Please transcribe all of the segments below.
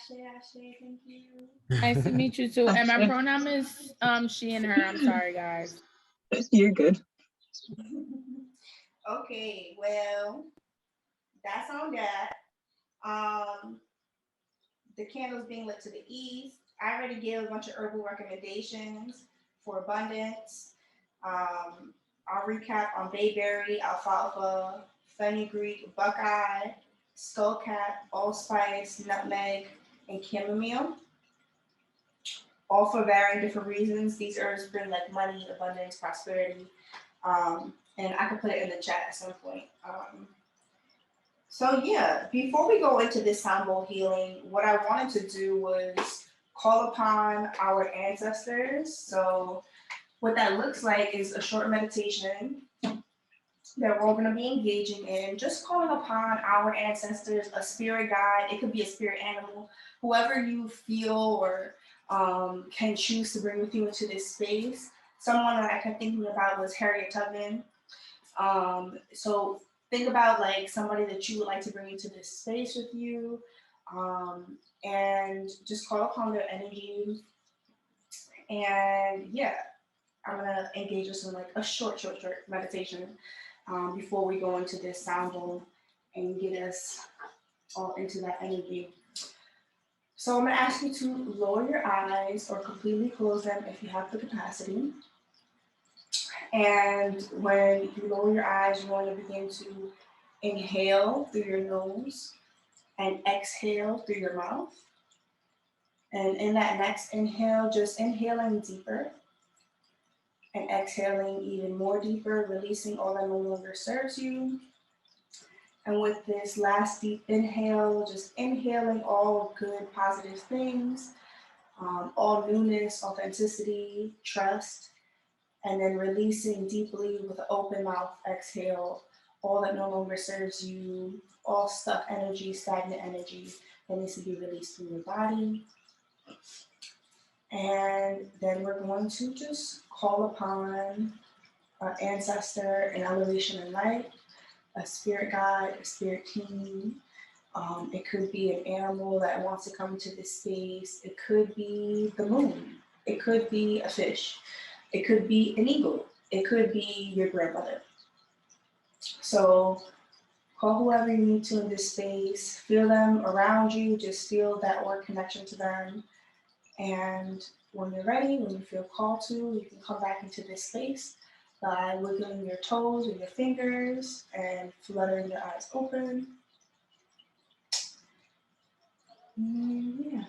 Thank you. Nice to meet you too. And my Ashe. pronoun is she and her. I'm sorry, guys. You're good. Okay, well, that's on that. Um, the candles being lit to the east. I already gave a bunch of herbal recommendations for abundance. Um, I'll recap on bayberry, alfalfa, fenugreek, buckeye, skullcap, allspice, nutmeg, and chamomile. All for varying different reasons. These herbs bring like money, abundance, prosperity. And I can put it in the chat at some point. So yeah, before we go into this sound bowl healing, what I wanted to do was call upon our ancestors. So what that looks like is a short meditation that we're all going to be engaging in, just calling upon our ancestors, a spirit guide. It could be a spirit animal, whoever you feel or can choose to bring with you into this space. Someone that I kept thinking about was Harriet Tubman. So think about like somebody that you would like to bring into this space with you, and just call upon their energy. And yeah, I'm gonna engage us in like a short meditation before we go into this sound bowl and get us all into that energy. So I'm gonna ask you to lower your eyes or completely close them if you have the capacity. And when you lower your eyes, you want to begin to inhale through your nose and exhale through your mouth. And in that next inhale, just inhaling deeper and exhaling even more deeper, releasing all that no longer serves you. And with this last deep inhale, just inhaling all good, positive things, all newness, authenticity, trust, and then releasing deeply with an open mouth exhale, all that no longer serves you, all stuck energy, stagnant energy that needs to be released through your body. And then we're going to just call upon our ancestor, an elevation in light, a spirit guide, a spirit team. It could be an animal that wants to come to this space. It could be the moon. It could be a fish. It could be an eagle. It could be your grandmother. So call whoever you need to in this space. Feel them around you. Just feel that word connection to them. And when you're ready, when you feel called to, you can come back into this space by wiggling your toes or your fingers and fluttering your eyes open. Yeah.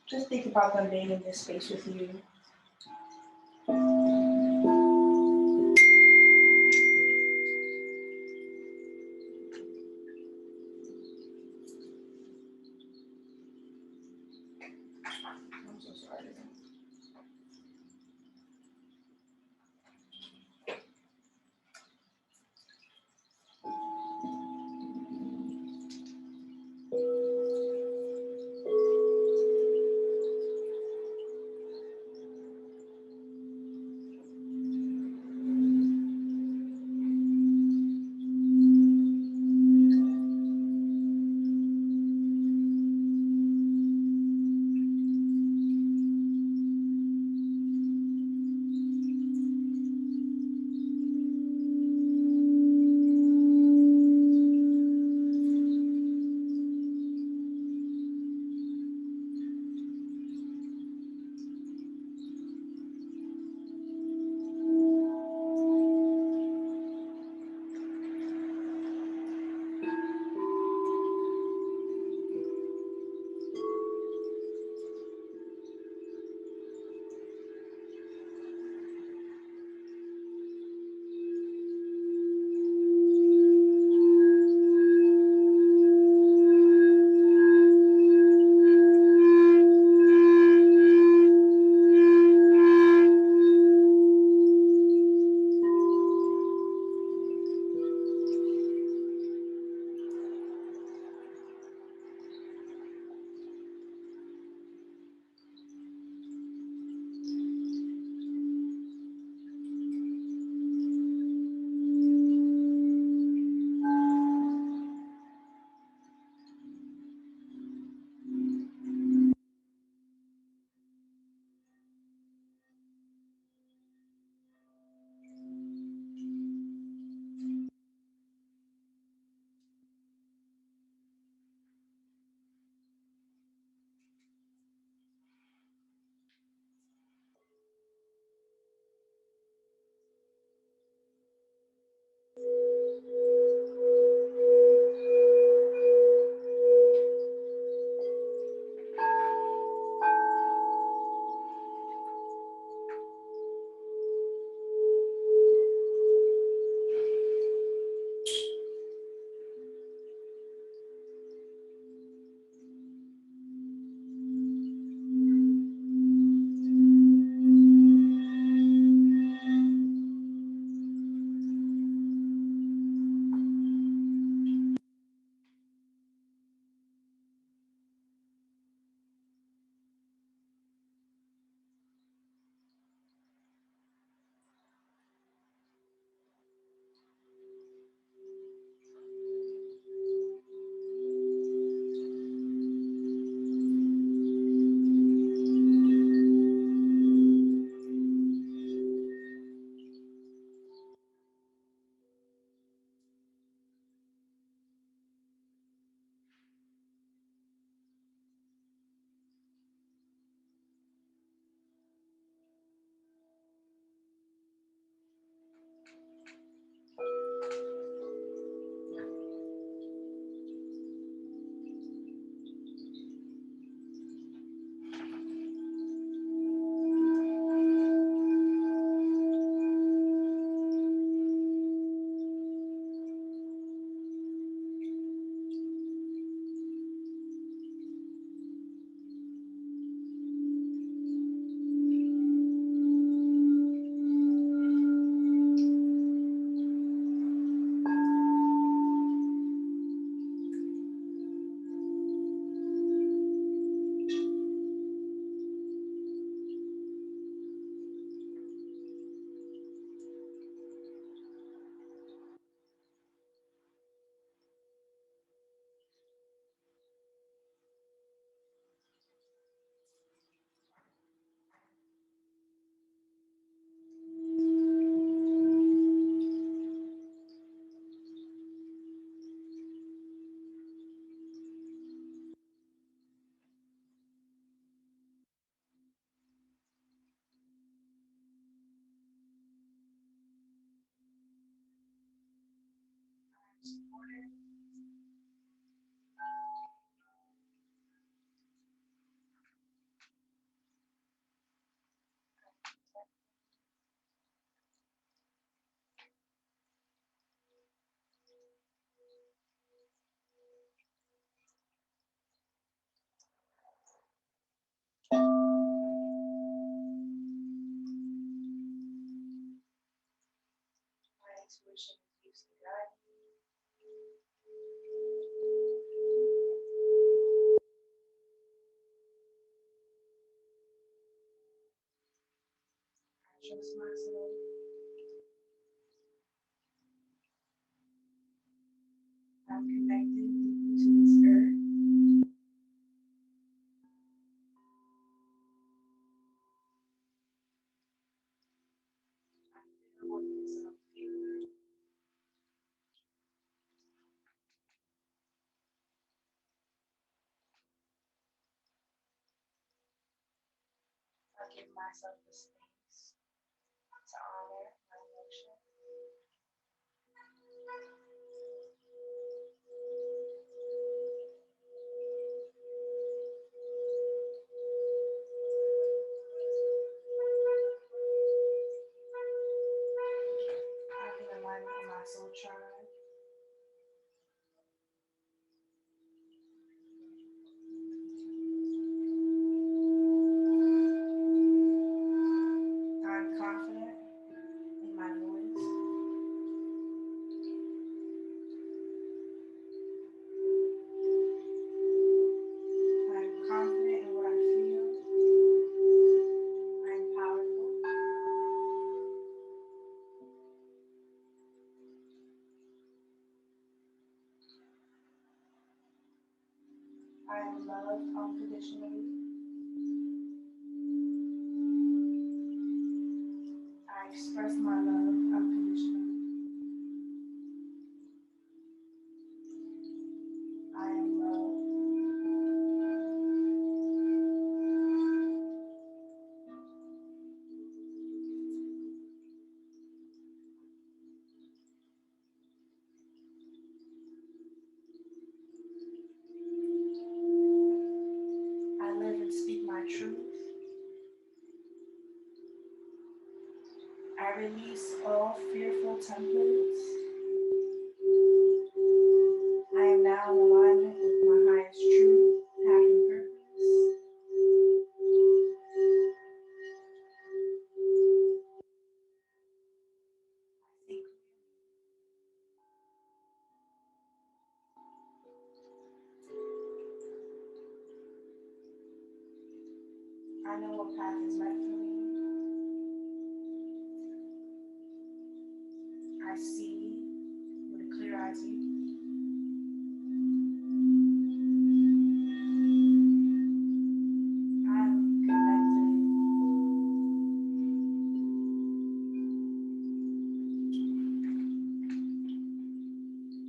Just think about them being in this space with you. I'm so sorry. intuition keeps me guiding. I trust myself. I'm connected deeply to this earth. I feel what it is I'm feeling. I give myself the space to honor my emotions. I'm in alignment with my soul tribe. I'm confident in my voice. I'm confident in what I feel. I'm powerful. I am loved unconditionally. I express my love unconditionally. I am loved. I live and speak my truth. I release all fearful templates. I am now in alignment with my highest truth, path, and purpose. I think I know what path is meant for me. I see with a clear eye view. I'm connected.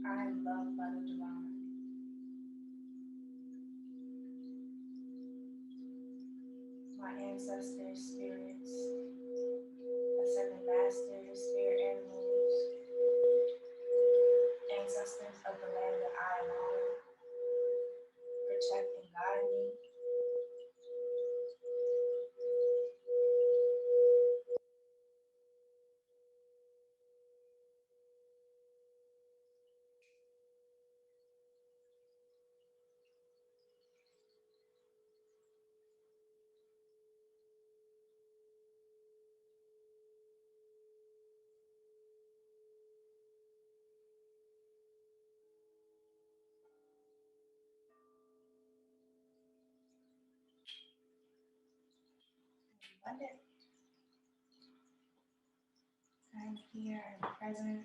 I am loved by the divine. My ancestors, spirits, ascended masters, spirit animals, ancestors of the land that I am on, protect and guide me. Abundant. I'm here, I'm present.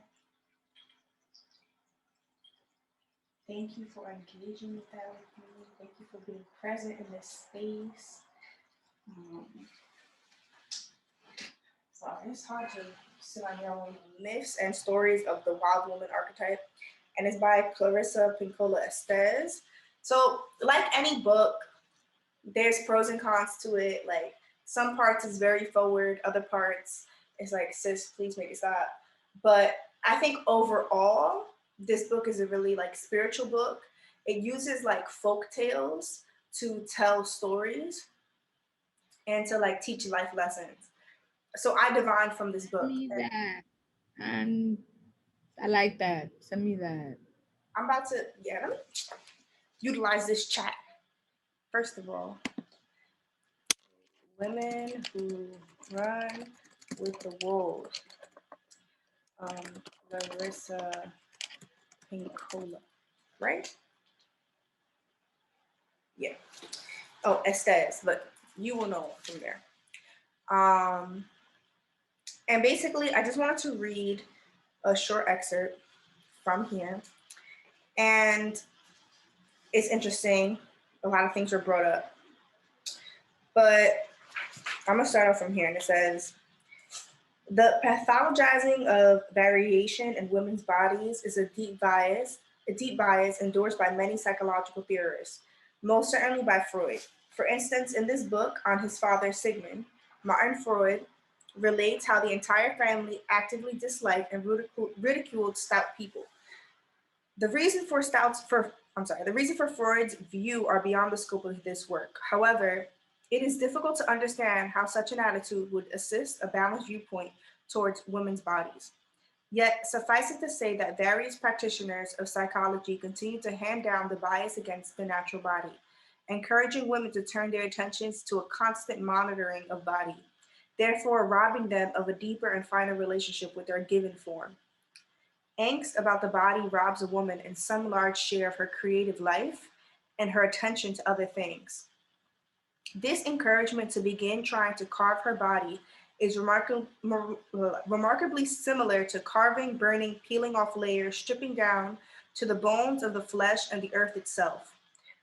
Thank you for engaging with that with me. Thank you for being present in this space. So it's hard to sit on your own. Myths and Stories of the Wild Woman Archetype, and it's by Clarissa Pinkola Estes. So, like any book, there's pros and cons to it. Like some parts is very forward, other parts is like, sis, please make it stop. But I think overall, this book is a really like spiritual book. It uses like folk tales to tell stories and to like teach life lessons. So I divined from this Send book. me And that. And I like that. Send me that. I'm about to, yeah, let me utilize this chat. First of all, women who run with the wolves. um, Larissa Pincola, right? Yeah. Oh, Estes, but you will know from there. Um, and basically, I just wanted to read a short excerpt from here. And it's interesting. A lot of things were brought up. But I'm going to start off from here. And it says, the pathologizing of variation in women's bodies is a deep bias endorsed by many psychological theorists, most certainly by Freud. For instance, in this book on his father Sigmund, Martin Freud relates how the entire family actively disliked and ridiculed stout people. The reason for Freud's view are beyond the scope of this work. However, it is difficult to understand how such an attitude would assist a balanced viewpoint towards women's bodies. Yet, suffice it to say that various practitioners of psychology continue to hand down the bias against the natural body, encouraging women to turn their attentions to a constant monitoring of body, therefore robbing them of a deeper and finer relationship with their given form. Angst about the body robs a woman in some large share of her creative life and her attention to other things. This encouragement to begin trying to carve her body is remarkably similar to carving, burning, peeling off layers, stripping down to the bones of the flesh and the earth itself.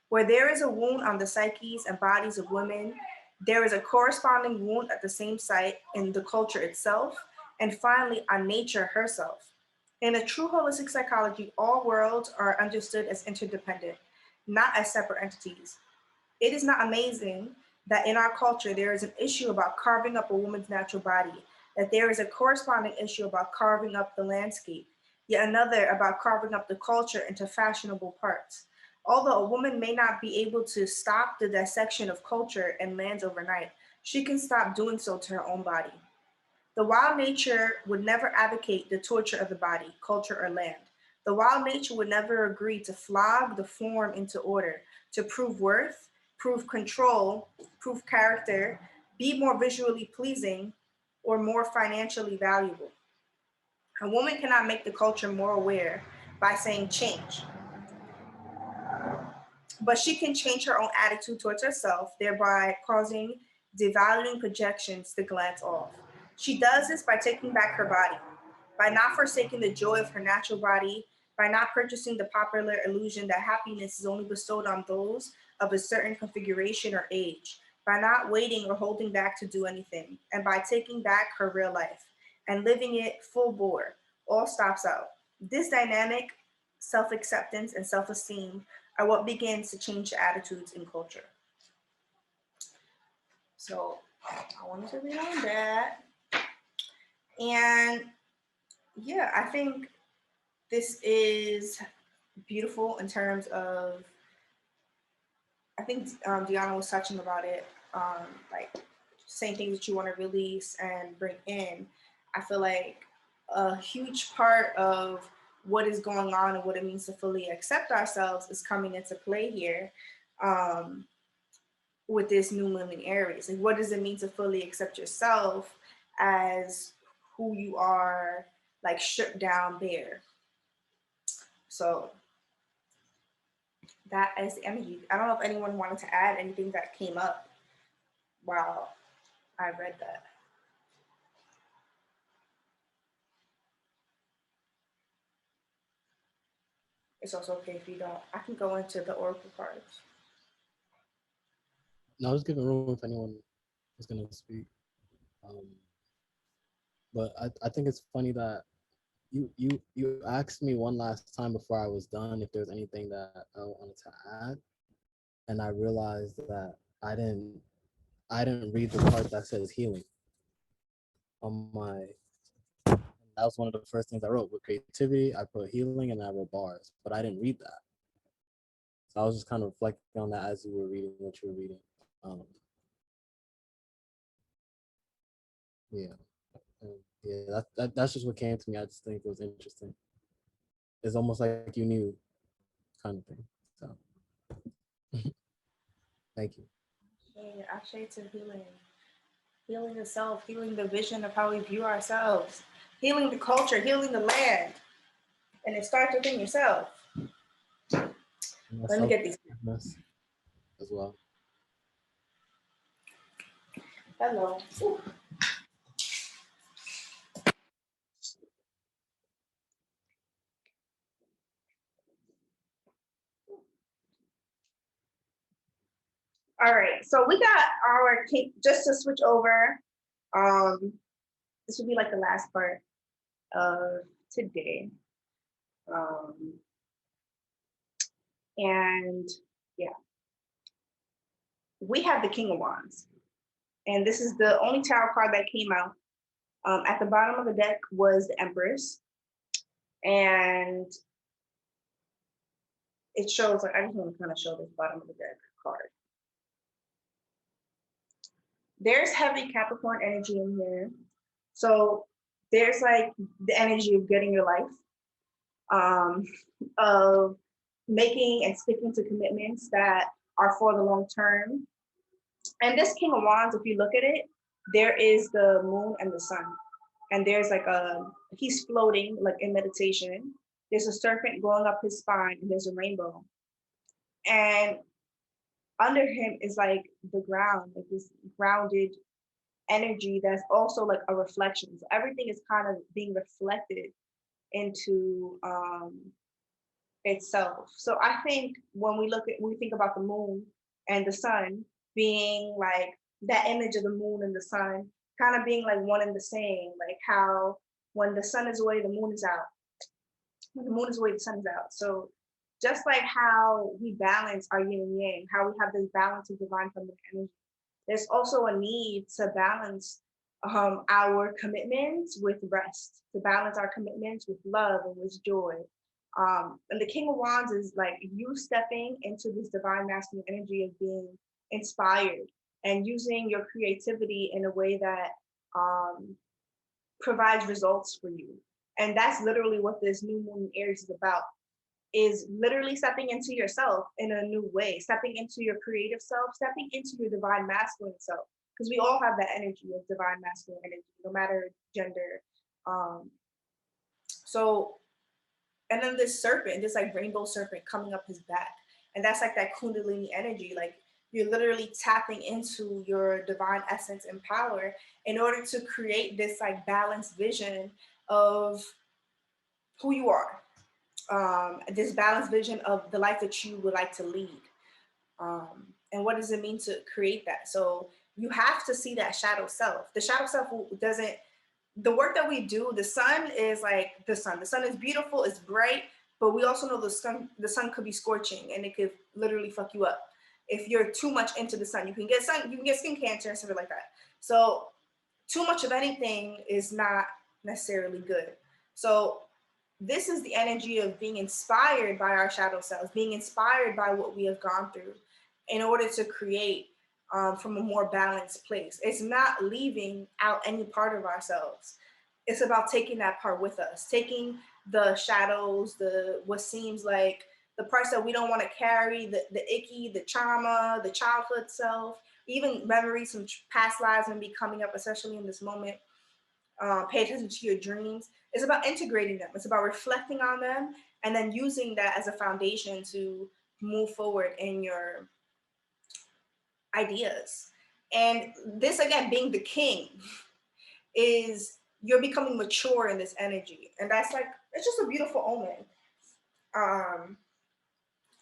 Where there is a wound on the psyches and bodies of women, there is a corresponding wound at the same site in the culture itself, and finally on nature herself. In a true holistic psychology, all worlds are understood as interdependent, not as separate entities. It is not amazing that in our culture there is an issue about carving up a woman's natural body, that there is a corresponding issue about carving up the landscape, yet another about carving up the culture into fashionable parts. Although a woman may not be able to stop the dissection of culture and lands overnight, she can stop doing so to her own body. The wild nature would never advocate the torture of the body, culture, or land. The wild nature would never agree to flog the form into order, to prove worth, prove control, prove character, be more visually pleasing, or more financially valuable. A woman cannot make the culture more aware by saying change, but she can change her own attitude towards herself, thereby causing devaluing projections to glance off. She does this by taking back her body, by not forsaking the joy of her natural body, by not purchasing the popular illusion that happiness is only bestowed on those of a certain configuration or age, by not waiting or holding back to do anything, and by taking back her real life and living it full bore, all stops out. This dynamic self acceptance and self esteem are what begins to change attitudes in culture. So I wanted to read on that. And yeah, I think this is beautiful in terms of, I think Deanna was touching about it, like saying things that you want to release and bring in. I feel like a huge part of what is going on and what it means to fully accept ourselves is coming into play here. Um, with this new moon in Aries. Like, what does it mean to fully accept yourself as who you are, like stripped down bare? So that is the energy. I don't know if anyone wanted to add anything that came up while I read that. It's also okay if you don't. I can go into the oracle cards. No, I was giving room if anyone was gonna speak. Um, but I think it's funny that you asked me one last time before I was done if there's anything that I wanted to add, and I realized that I didn't read the part that says healing on my. That was one of the first things I wrote with creativity. I put healing and I wrote bars, but I didn't read that. So I was just kind of reflecting on that as you were reading what you were reading. Yeah, and yeah, that's just what came to me. I just think it was interesting. It's almost like you knew, kind of thing. So, thank you. Yeah, actually, to healing, healing the self, healing the vision of how we view ourselves. healing the culture, healing the land, and it starts within yourself. And that's Let me get these. self-awareness as well. Hello. Ooh. All right, so we got our king. Just to switch over, this would be like the last part of today. Um, and yeah, we have the King of Wands, and this is the only tarot card that came out. At the bottom of the deck was the Empress, and it shows like I just want to kind of show this bottom of the deck card. There's heavy Capricorn energy in here, so there's like the energy of getting your life, of making and sticking to commitments that are for the long term. And this King of Wands, if you look at it, there is the moon and the sun. And there's like he's floating like in meditation. There's a serpent going up his spine and there's a rainbow. And under him is like the ground, like this grounded energy that's also like a reflection. So everything is kind of being reflected into itself. So I think when we think about the moon and the sun being like that image of the moon and the sun kind of being like one and the same, like how when the sun is away, the moon is out. When the moon is away, the sun is out. So just like how we balance our yin and yang, how we have this balance of divine feminine energy, there's also a need to balance our commitments with rest, to balance our commitments with love and with joy. And the King of Wands is like you stepping into this divine masculine energy of being inspired and using your creativity in a way that provides results for you. And that's literally what this new moon in Aries is about, is literally stepping into yourself in a new way, stepping into your creative self, stepping into your divine masculine self. Because we all have that energy of divine masculine energy, no matter gender. So, and then this serpent, this like rainbow serpent coming up his back. And that's like that Kundalini energy. Like you're literally tapping into your divine essence and power in order to create this like balanced vision of who you are, this balanced vision of the life that you would like to lead. And what does it mean to create that? So you have to see that shadow self. The shadow self doesn't, the work that we do, the sun is like the sun. The sun is beautiful, it's bright, but we also know the sun could be scorching and it could literally fuck you up. If you're too much into the sun, you can get skin cancer and stuff like that. So too much of anything is not necessarily good. So this is the energy of being inspired by our shadow selves, being inspired by what we have gone through in order to create from a more balanced place. It's not leaving out any part of ourselves. It's about taking that part with us, taking the shadows, the what seems like the parts that we don't want to carry, the icky, the trauma, the childhood self, even memories from past lives and be coming up, especially in this moment. Pay attention to your dreams. It's about integrating them. It's about reflecting on them and then using that as a foundation to move forward in your ideas. And this, again, being the king, is you're becoming mature in this energy. And that's like, it's just a beautiful omen.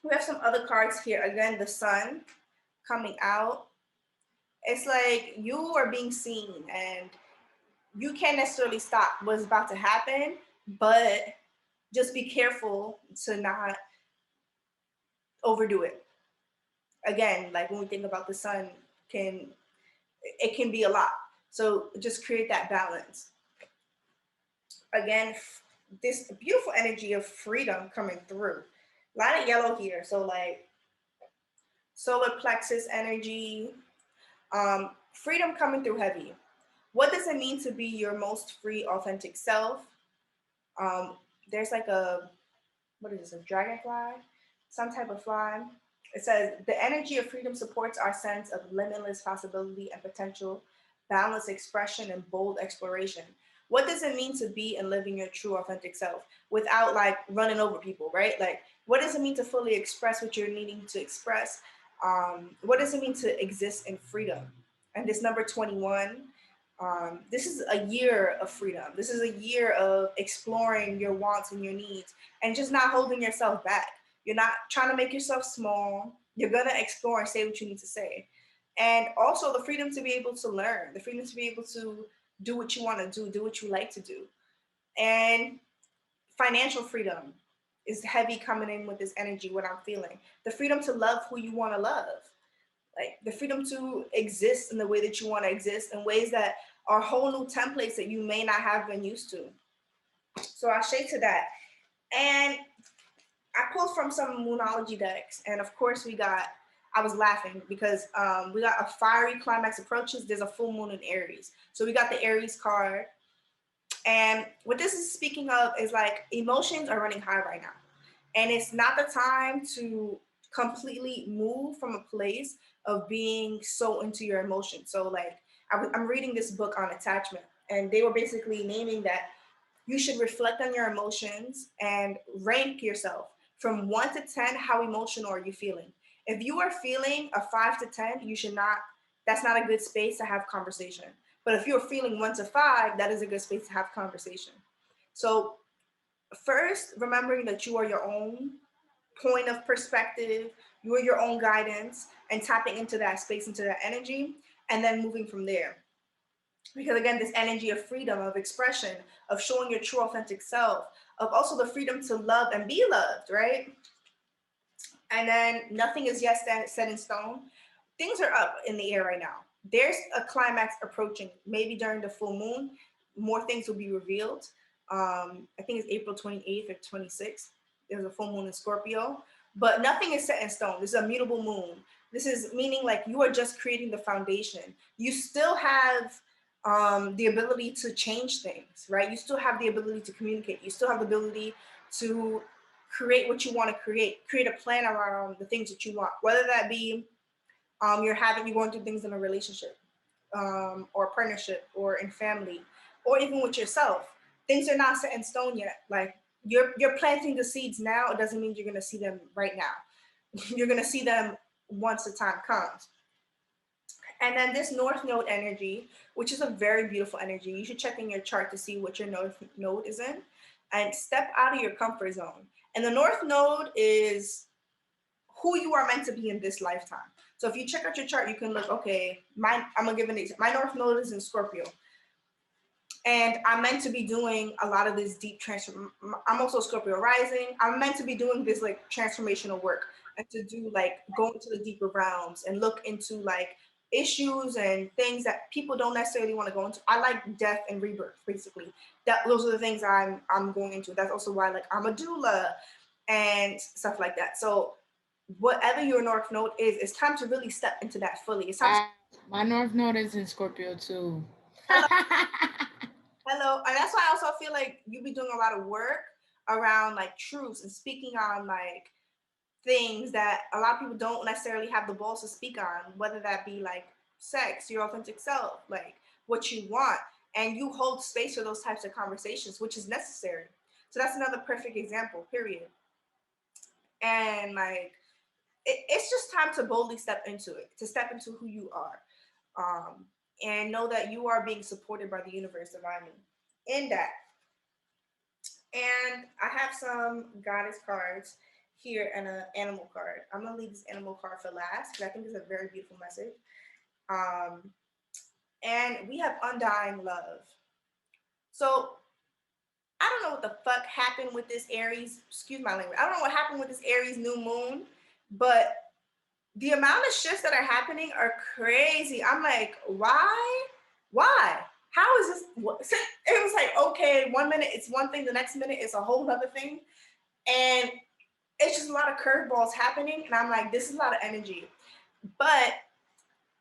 We have some other cards here. Again, the sun coming out. It's like you are being seen and you can't necessarily stop what's about to happen, but just be careful to not overdo it. Again, like when we think about the sun, it can be a lot. So just create that balance. Again, this beautiful energy of freedom coming through. A lot of yellow here. So like solar plexus energy, freedom coming through heavy. What does it mean to be your most free, authentic self? There's like what is this, a dragonfly? Some type of fly. It says, the energy of freedom supports our sense of limitless possibility and potential, balanced expression, and bold exploration. what does it mean to be and living your true authentic self without like running over people, right? Like, what does it mean to fully express what you're needing to express? What does it mean to exist in freedom? And this number 21, this is a year of freedom. This is a year of exploring your wants and your needs and just not holding yourself back. You're not trying to make yourself small. You're going to explore and say what you need to say. And also the freedom to be able to learn, the freedom to be able to do what you want to do what you like to do. And financial freedom is heavy coming in with this energy, what I'm feeling. The freedom to love who you want to love, like the freedom to exist in the way that you want to exist in ways that are whole new templates that you may not have been used to. So I shade to that. And I pulled from some Moonology decks, and of course we got. I was laughing because we got a fiery climax approaches. There's a full moon in Aries, so we got the Aries card. And what this is speaking of is like emotions are running high right now, and it's not the time to completely move from a place of being so into your emotions. So like I'm reading this book on attachment, and they were basically naming that you should reflect on your emotions and rank yourself from 1 to 10. How emotional are you feeling? If you are feeling a 5 to 10, you should not, that's not a good space to have conversation. But if you're feeling 1 to 5, that is a good space to have conversation. So first, remembering that you are your own point of perspective, you are your own guidance, and tapping into that space, into that energy, and then moving from there. Because again, this energy of freedom, of expression, of showing your true authentic self, of also the freedom to love and be loved, right? And then nothing is yet set in stone. Things are up in the air right now. There's a climax approaching. Maybe during the full moon, more things will be revealed. I think it's April 28th or 26th. There's a full moon in Scorpio, but nothing is set in stone. This is a mutable moon. This is meaning like you are just creating the foundation. You still have the ability to change things, right? You still have the ability to communicate. You still have the ability to create what you want to create a plan around the things that you want, whether that be you're going through things in a relationship, or a partnership, or in family, or even with yourself. Things are not set in stone yet. Like you're planting the seeds now. It doesn't mean you're gonna see them right now. You're gonna see them once the time comes. And then this North Node energy, which is a very beautiful energy. You should check in your chart to see what your North Node is in, and step out of your comfort zone. And the North Node is who you are meant to be in this lifetime. So if you check out your chart, you can look, okay, I'm gonna give an example. My North Node is in Scorpio. And I'm meant to be doing a lot of this deep transform. I'm also Scorpio rising. I'm meant to be doing this like transformational work, and to do like go into the deeper realms and look into like issues and things that people don't necessarily want to go into. I like death and rebirth, basically. Those are the things I'm going into. That's also why like I'm a doula and stuff like that. So whatever your North Node is, it's time to really step into that fully. It's time to My North Node is in Scorpio too. hello, hello. And that's why I also feel like you be doing a lot of work around like truths and speaking on like things that a lot of people don't necessarily have the balls to speak on, whether that be like sex, your authentic self, like what you want. And you hold space for those types of conversations, which is necessary. So that's another perfect example, period. And like it's just time to boldly step into it, to step into who you are, um, and know that you are being supported by the universe divinely in that. And I have some goddess cards here and an animal card. I'm gonna leave this animal card for last because I think it's a very beautiful message. Um, and we have undying love. So I don't know what the fuck happened with this Aries. Excuse my language. I don't know what happened with this Aries new moon, but the amount of shifts that are happening are crazy. I'm like, why? Why? How is this? It was like, okay, 1 minute it's one thing, the next minute it's a whole other thing. And it's just a lot of curveballs happening. And I'm like, this is a lot of energy. But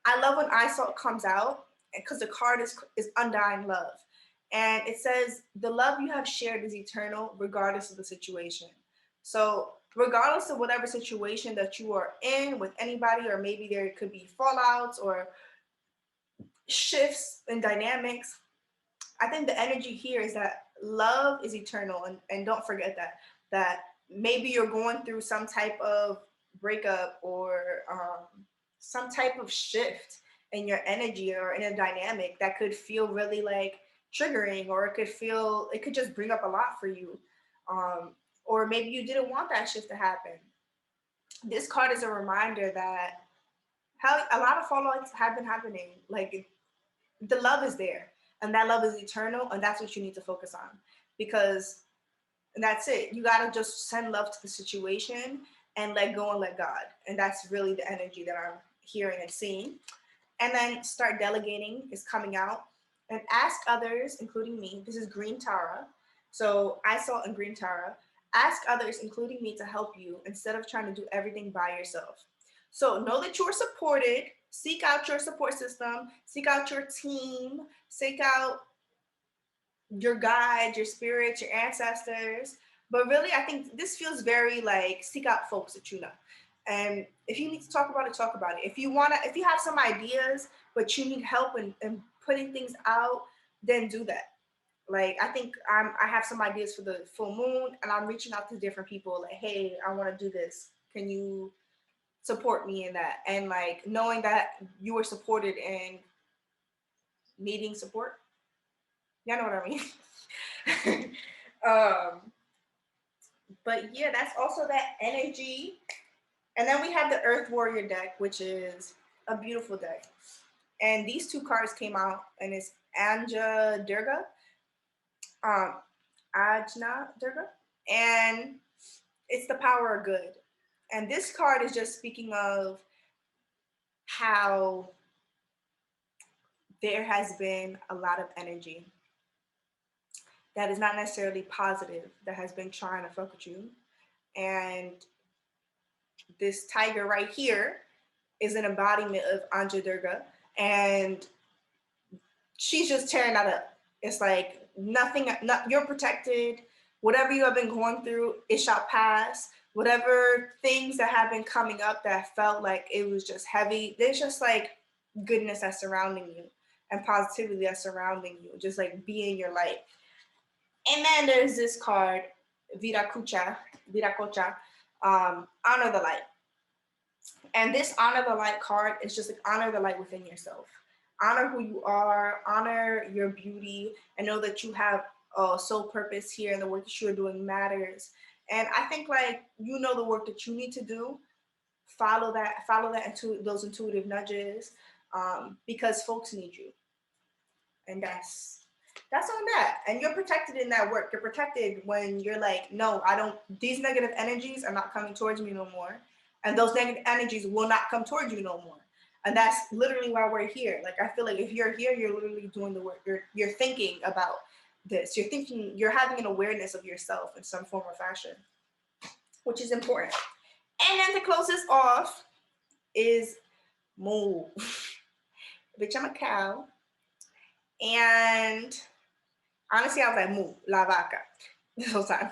I love when I saw it comes out because the card is undying love. And it says, the love you have shared is eternal, regardless of the situation. So, regardless of whatever situation that you are in with anybody, or maybe there could be fallouts or shifts in dynamics, I think the energy here is that love is eternal, and don't forget that maybe you're going through some type of breakup or some type of shift in your energy or in a dynamic that could feel really like triggering, or it could just bring up a lot for you, um, or maybe you didn't want that shift to happen. This card is a reminder that how a lot of fallouts have been happening. Like the love is there, and that love is eternal, and that's what you need to focus on, because that's it. You gotta just send love to the situation and let go and let God, and that's really the energy that I'm hearing and seeing. And then start delegating is coming out, and ask others, including me. This is Green Tara, so I saw in Green Tara. Ask others, including me, to help you instead of trying to do everything by yourself. So know that you're supported. Seek out your support system. Seek out your team. Seek out your guides, your spirits, your ancestors. But really, I think this feels very like seek out folks that you know. And if you need to talk about it, talk about it. If you have some ideas, but you need help in putting things out, then do that. Like I think I have some ideas for the full moon, and I'm reaching out to different people. Like, hey, I want to do this. Can you support me in that? And like knowing that you were supported and needing support. You know what I mean? um, but yeah, that's also that energy. And then we have the Earth Warrior deck, which is a beautiful deck. And these two cards came out, and it's Anja Durga, um, Ajna Durga, and it's the power of good. And this card is just speaking of how there has been a lot of energy that is not necessarily positive that has been trying to fuck with you. And this tiger right here is an embodiment of Anja Durga, and she's just tearing that up. It's like nothing, you're protected. Whatever you have been going through, it shall pass. Whatever things that have been coming up that felt like it was just heavy, there's just like goodness that's surrounding you and positivity that's surrounding you. Just like be in your light. And then there's this card, Viracocha, honor the light. And this honor the light card is just like honor the light within yourself. Honor who you are, honor your beauty, and know that you have a soul purpose here, and the work that you're doing matters. And I think like you know the work that you need to do. Follow that into those intuitive nudges, because folks need you, and that's on that. And you're protected in that work. You're protected when you're like, no, I don't. These negative energies are not coming towards me no more, and those negative energies will not come towards you no more. And that's literally why we're here. Like I feel like if you're here, you're literally doing the work. You're thinking about this. You're having an awareness of yourself in some form or fashion, which is important. And then to close this off is Moo. Bitch, I'm a cow. And honestly, I was like, Moo, la vaca. This whole time.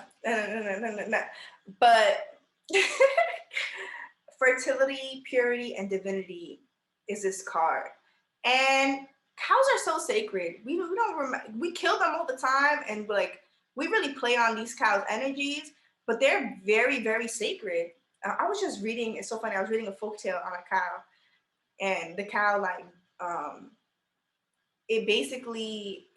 But fertility, purity, and divinity is this card. And cows are so sacred. We don't we kill them all the time, and like we really play on these cows' energies, but they're very, very sacred. I was just reading. It's so funny. I was reading a folk tale on a cow, and the cow like it basically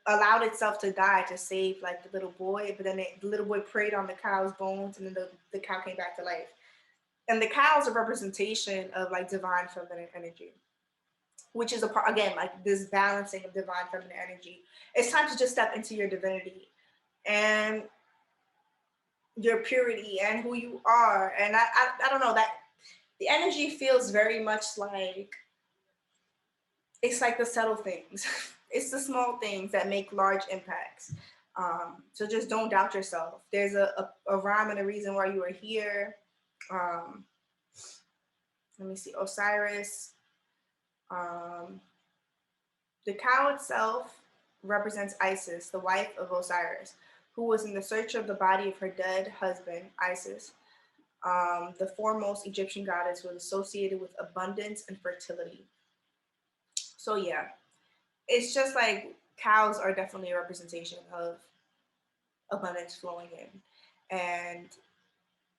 allowed itself to die to save like the little boy, but then the little boy preyed on the cow's bones, and then the cow came back to life. And the cow is a representation of like divine feminine energy, which is a part again like this balancing of divine feminine energy. It's time to just step into your divinity and your purity and who you are. And I don't know, that the energy feels very much like it's like the subtle things. It's the small things that make large impacts. So just don't doubt yourself. There's a rhyme and a reason why you are here. Let me see, Osiris. The cow itself represents Isis, the wife of Osiris, who was in the search of the body of her dead husband, Isis. The foremost Egyptian goddess was associated with abundance and fertility. So yeah, it's just like cows are definitely a representation of abundance flowing in and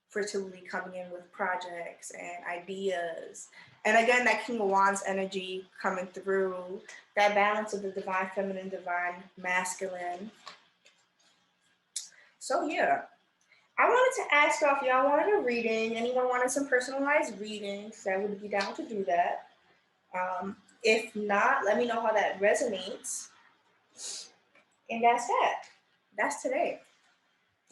fertility coming in with projects and ideas. And again, that King of Wands energy coming through, that balance of the divine feminine, divine masculine. So yeah, I wanted to ask y'all if y'all wanted a reading. Anyone wanted some personalized readings? I would be down to do that. If not, let me know how that resonates. And that's that. That's today.